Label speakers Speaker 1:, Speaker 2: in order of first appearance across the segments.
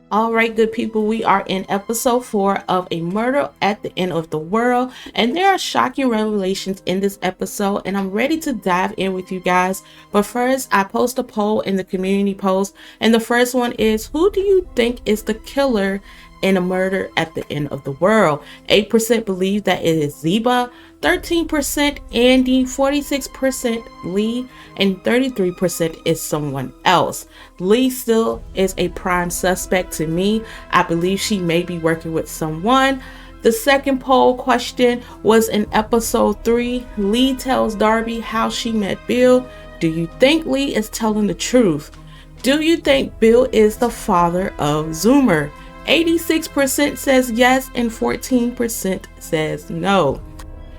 Speaker 1: All right, good people, we are in episode 4 of A Murder at the End of the World, and there are shocking revelations in this episode, and I'm ready to dive in with you guys. But first, I post a poll in the community post, and the first one is, who do you think is the killer in A Murder at the End of the World? 8% believe that it is Zeba, 13% Andy, 46% Lee, and 33% is someone else. Lee still is a prime suspect to me. I believe she may be working with someone. The second poll question was in episode 3. Lee tells Darby how she met Bill. Do you think Lee is telling the truth? Do you think Bill is the father of Zoomer? 86% says yes and 14% says no.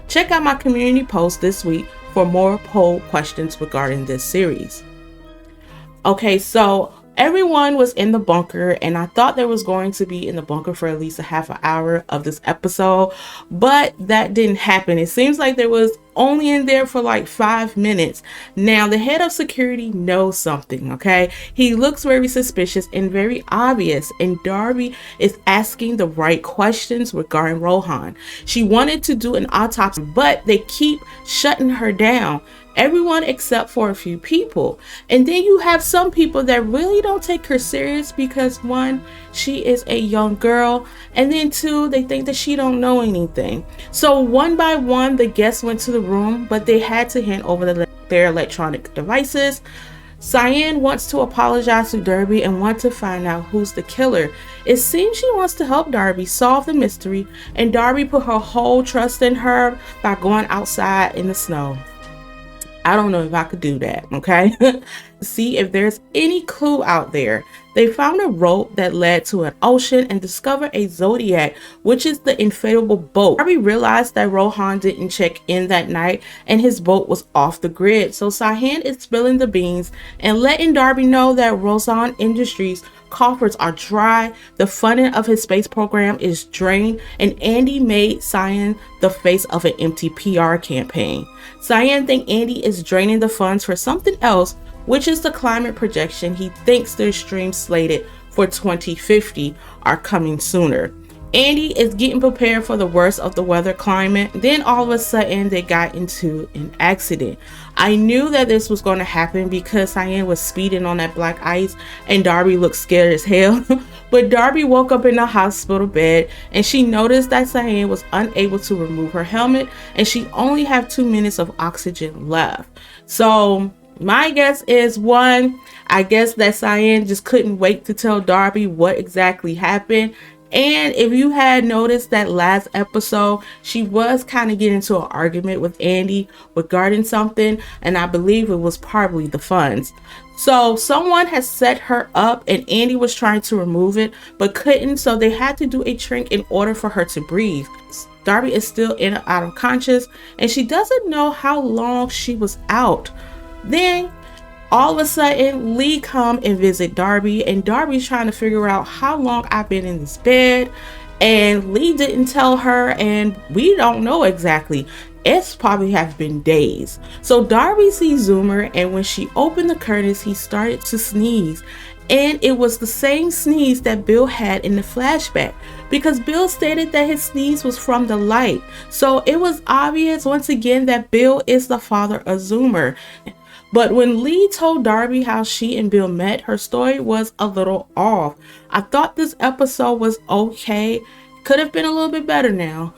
Speaker 1: Check out my community post this week for more poll questions regarding this series. Okay, so everyone was in the bunker, and I thought they was going to be in the bunker for at least a half an hour of this episode, but that didn't happen. It seems like there was only in there for like 5 minutes. Now, the head of security knows something, okay? He looks very suspicious and very obvious, and Darby is asking the right questions regarding Rohan. She wanted to do an autopsy, but they keep shutting her down. Everyone except for a few people. And then you have some people that really don't take her serious because 1, she is a young girl, and then 2, they think that she don't know anything. So one by one, the guests went to the room, but they had to hand over their electronic devices. Cyan wants to apologize to Darby and wants to find out who's the killer. It seems she wants to help Darby solve the mystery, and Darby put her whole trust in her by going outside in the snow. I don't know if I could do that, okay? See if there's any clue out there. They found a rope that led to an ocean and discovered a Zodiac, which is the inflatable boat. Darby realized that Rohan didn't check in that night and his boat was off the grid. So Cyan is spilling the beans and letting Darby know that Rosan Industries coffers are dry, the funding of his space program is drained, and Andy made Cyan the face of an empty PR campaign. Cyan thinks Andy is draining the funds for something else, which is the climate projection. He thinks their streams slated for 2050 are coming sooner. Andy is getting prepared for the worst of the weather climate. Then all of a sudden they got into an accident. I knew that this was going to happen because Cyan was speeding on that black ice and Darby looked scared as hell. But Darby woke up in the hospital bed and she noticed that Cyan was unable to remove her helmet and she only had 2 minutes of oxygen left. So my guess is 1, I guess that Cyan just couldn't wait to tell Darby what exactly happened. And if you had noticed that last episode, she was kind of getting into an argument with Andy regarding something, and I believe it was probably the funds. So someone has set her up and Andy was trying to remove it but couldn't, so they had to do a trick in order for her to breathe. Darby is still in and out of conscious and she doesn't know how long she was out. Then all of a sudden, Lee come and visit Darby, and Darby's trying to figure out how long I've been in this bed, and Lee didn't tell her, and we don't know exactly. It's probably have been days. So Darby sees Zoomer, and when she opened the curtains, he started to sneeze, and it was the same sneeze that Bill had in the flashback, because Bill stated that his sneeze was from the light. So it was obvious once again that Bill is the father of Zoomer. But when Lee told Darby how she and Bill met, her story was a little off. I thought this episode was okay. Could have been a little bit better now.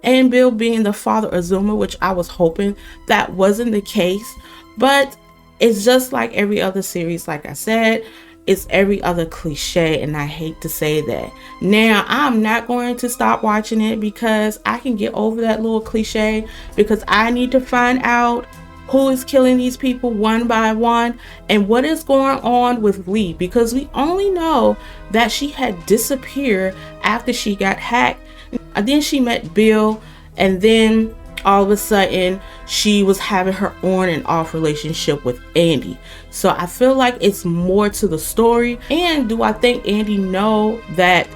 Speaker 1: And Bill being the father of Zoomer, which I was hoping that wasn't the case. But it's just like every other series, like I said. It's every other cliche, and I hate to say that. Now, I'm not going to stop watching it because I can get over that little cliche, because I need to find out who is killing these people one by one and what is going on with Lee, because we only know that she had disappeared after she got hacked, and then she met Bill, and then all of a sudden she was having her on and off relationship with Andy. So I feel like it's more to the story. And do I think Andy know that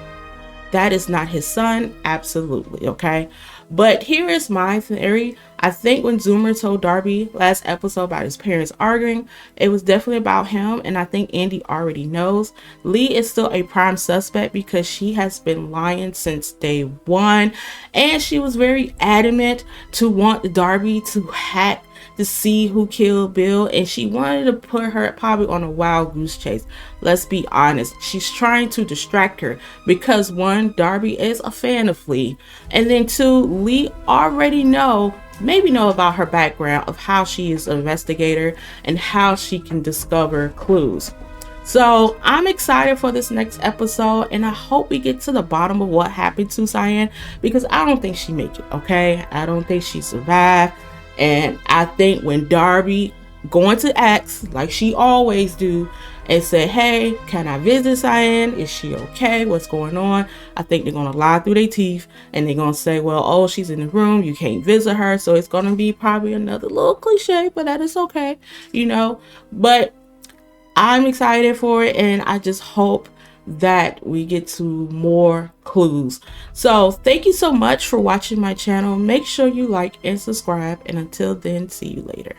Speaker 1: that is not his son? Absolutely. Okay, but here is my theory. I think when Zoomer told Darby last episode about his parents arguing, it was definitely about him, and I think Andy already knows. Lee is still a prime suspect because she has been lying since day one, and she was very adamant to want Darby to hack to see who killed Bill, and she wanted to put her probably on a wild goose chase. Let's be honest, she's trying to distract her because one, Darby is a fan of Lee, and then two, Lee already maybe know about her background of how she is an investigator and how she can discover clues. So I'm excited for this next episode, and I hope we get to the bottom of what happened to Cyan, because I don't think she make it, okay? I don't think she survived. And I think when Darby going to ask, like she always do, and say, hey, can I visit Cyan? Is she okay? What's going on? I think they're going to lie through their teeth, and they're going to say, well, oh, she's in the room. You can't visit her. So it's going to be probably another little cliche, but that is okay, you know. But I'm excited for it, and I just hope that we get to more clues. So thank you so much for watching my channel. Make sure you like and subscribe, and until then, see you later.